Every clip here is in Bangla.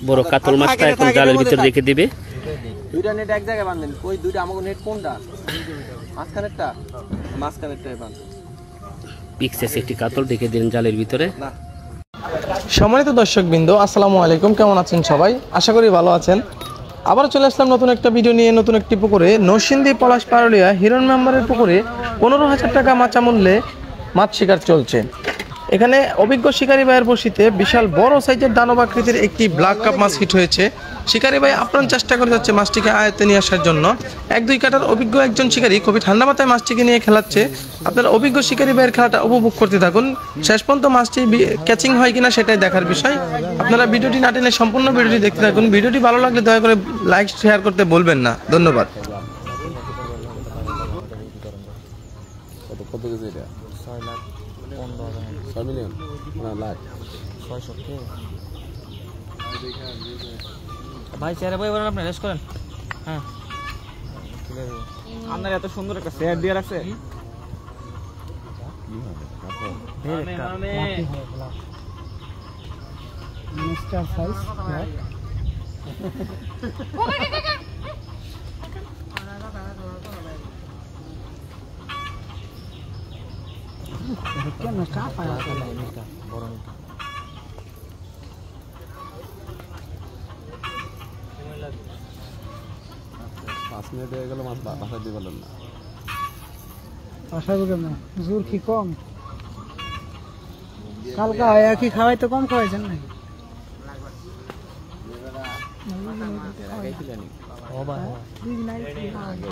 বড় কাতল মাছটা এখন জালের ভিতরে রেখে দিবে। দুইটা নেট এক জায়গায় বাঁধেন। ওই দুইটা আমাকে নেট কোনটা? মাঝখানেরটা? মাঝখানেরটাই বাঁধ। পিক্সেস একটি কাতল রেখে দিন জালের ভিতরে। সম্মানিত দর্শকবৃন্দ, আসসালামু আলাইকুম। কেমন আছেন সবাই? আশা করি ভালো আছেন। আবার চলে আসলাম নতুন একটা ভিডিও নিয়ে। নতুন একটি পুকুরে, নরসিংদী পলাশ পারুলিয়া হিরণ মেম্বারের পুকুরে 15,000 টাকা মাচা মূল্যে মাছ শিকার চলছে। এখানে অভিজ্ঞ শিকারী ভাইয়ের বশিতে বিশাল বড় সাইজের দানব আকৃতির একটি ব্ল্যাক কাপ মাছ হিট হয়েছে। শিকারী ভাই আপ্রাণ চেষ্টা করে যাচ্ছে মাছটিকে আয়ত্তে নিয়ে আসার জন্য। 1-2 কাটার অভিজ্ঞ একজন শিকারী খুবই ঠান্ডা মাথায় মাছটিকে নিয়ে খেলাচ্ছে। আপনারা অভিজ্ঞ শিকারী ভাইয়ের খেলাটা উপভোগ করতে থাকুন। শেষ পর্যন্ত মাছটি ক্যাচিং হয় কিনা সেটাই দেখার বিষয়। আপনারা ভিডিওটি না টেনে সম্পূর্ণ ভিডিওটি দেখতে থাকুন। ভিডিওটি ভালো লাগলে দয়া করে লাইক শেয়ার করতে বলবেন না। ধন্যবাদ। ভাই চেহারা ভাই আপনি রেস্ট করেন। হ্যাঁ, আপনার এত সুন্দর একটা চেয়ার দিয়ে রাখছে। জোর কি কম কালকা হয় কি খাওয়াই তো কম খাওয়াইছেন নাকি?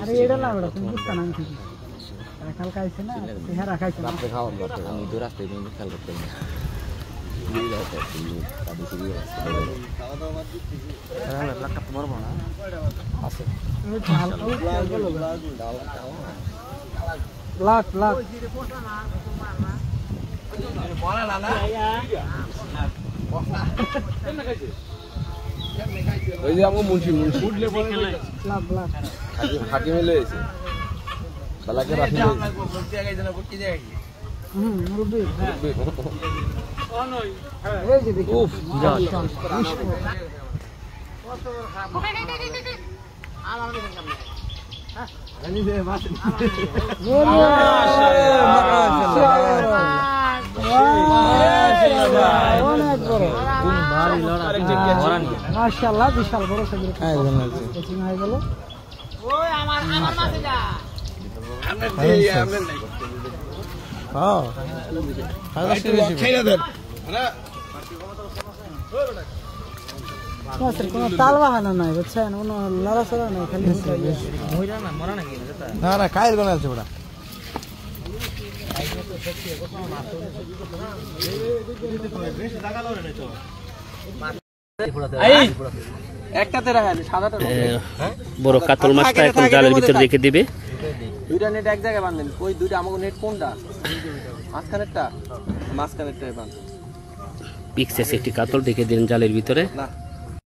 আরে এটা না ওটা তুমি বুঝতে না ঠিক কালকা আইছে না হ্যাঁ রাখাইছে না আপনি খাওয়ান আমি তো রাস্তায় নিয়ে খেয়াল করতে লাখ লাখ ওই যে আমাকে মুন্সি লাখ লাখ হাকি মিলে এসে বালাকে রাখি মুরব্বি এই যে দেখি উফ মাশাআল্লাহ বিশাল বড় সাইজের হয়ে গেল। কোনো তাল বাহানা নাই বুঝছেন, কোনো লড়াচড়া নাই, খালি না না কায়ের কোন আছে ওটা বড় কাতল মাছটা এখন জালের ভিতরে রেখে দিবে। দুইটা নেট এক জায়গায় বাঁধেন। ওই দুইটা আমাকে নেট কোনটা? মাঝখানেরটা? মাঝখানেরটাই বাঁধ। পিক্সেস একটি কাতল রেখে দিন জালের ভিতরে। না